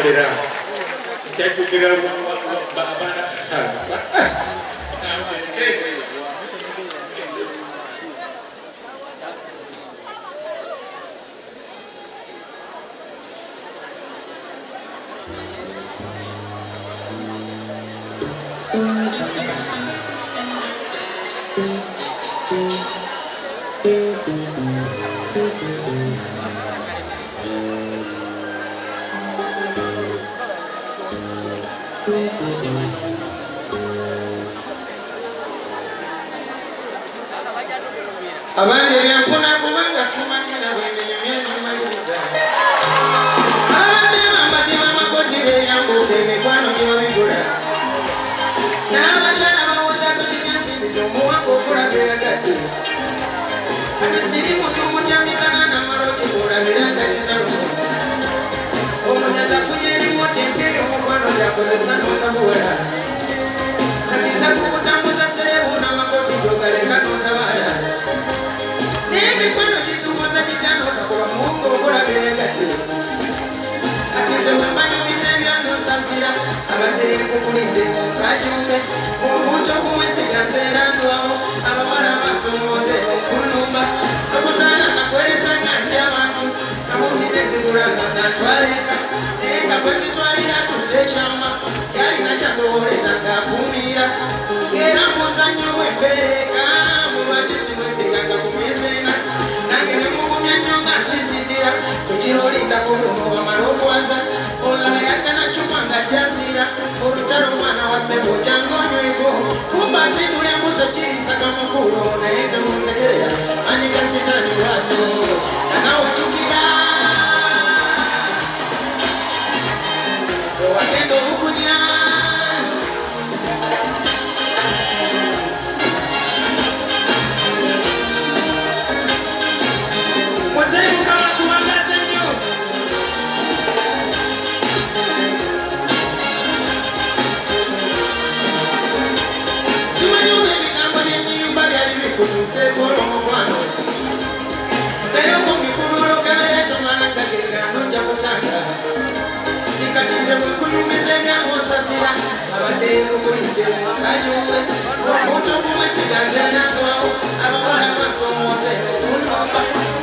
Mandela. Chakukira babana. Abanje byampuna kubanga simanyira bwemenya myandimaliriza abadde bambaziba amakoti beyambude emikwano gyebabigula n'abakyala bawozaako kityansimbiza omuwanga okulaga eyagadde kati siri muntu mutyamisana namaloki bulabira ndatiza lumu omunyaza afunye erimoti emperi omukwano gyakozesa n'osabuwala kati ntakukutambuza serebu n'amakoti gyogaleka n'otabaala n'emikwano gitumoza kityano kakuba muwongo okulaga eyagadde kati nze wembanyumiza ebyanosasira abadde kukulidde mu kajumbe omuntu okumwesiga nze era ndwawo abawala basomooze okunumba okuzaala nakweresanga nti abantu kabuti nezigulanga nga ntwaleka naye nga kwezitwalira tutekyama yalina kyandowoleza ng'akuumira era muzannyo wembeereka mulwakisimwesiganga ku myezena nange ne mugumya nnyo nga nsisitira tugira olindako luno bamala okwaza olala yaggana cupa nga jasiira olutalo omwana waffe bwojanga onyweko kumba asindula embuzo kirisaka mukulu naye temunsekerera anyiga sitaani bwato nanawe jukira owagenda obukunya muzeemukama kuwangaze nnyo simanyiwo ebigambo by'ennyimba byali bikutuuseeko olw'omukwano naye okumikululo kebere tomalanga gegano ojja kutanga kikatize bwekunyumiza ebyangu osasira abadde kukulidde mu kajumbe omuntu okumwesiga nze erandwawo abawala basomooze okunomba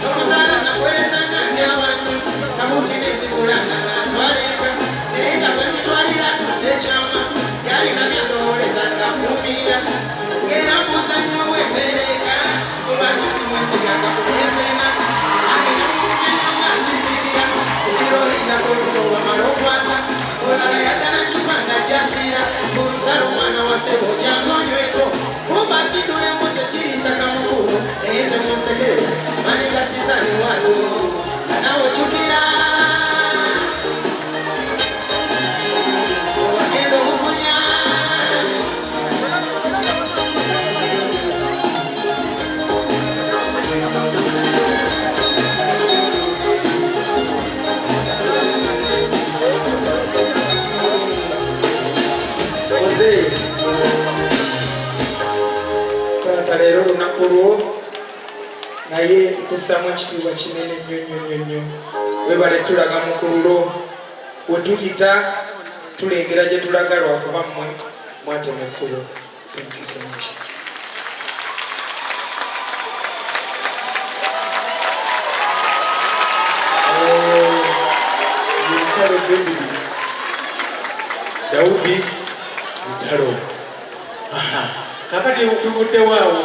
okuzaala nakweresanga nti abantu kabuti nezigulanga nga ntwaleeka naye nga twezitwalira tutekyama yalina byandowoleza ng'akuumira era muzannyo wembeereka olwakisimwesiganga ku myezena nange nemukunyanyo nga nsisitira tugira olindako luno bamala okwaza olala yaddala cupa nga jasiira olutalo omwana waffe bwojanga onyweko kumba asindula embuzi kirisaka mukulu naye temunsekerera maniga sitaani waato kanawe jukira owagenda obukunya taata leero olunaku lwo naye nkussamu ekitiibwa kinene nnyo nnyo nnyo nnyo webale tulaga mukululo wetuyita tulengera gye tulaga lwakuba mmwe mwatema ekkubo. Thank you so much. Lutalo Daudi lutalo kakati tuvudde waawo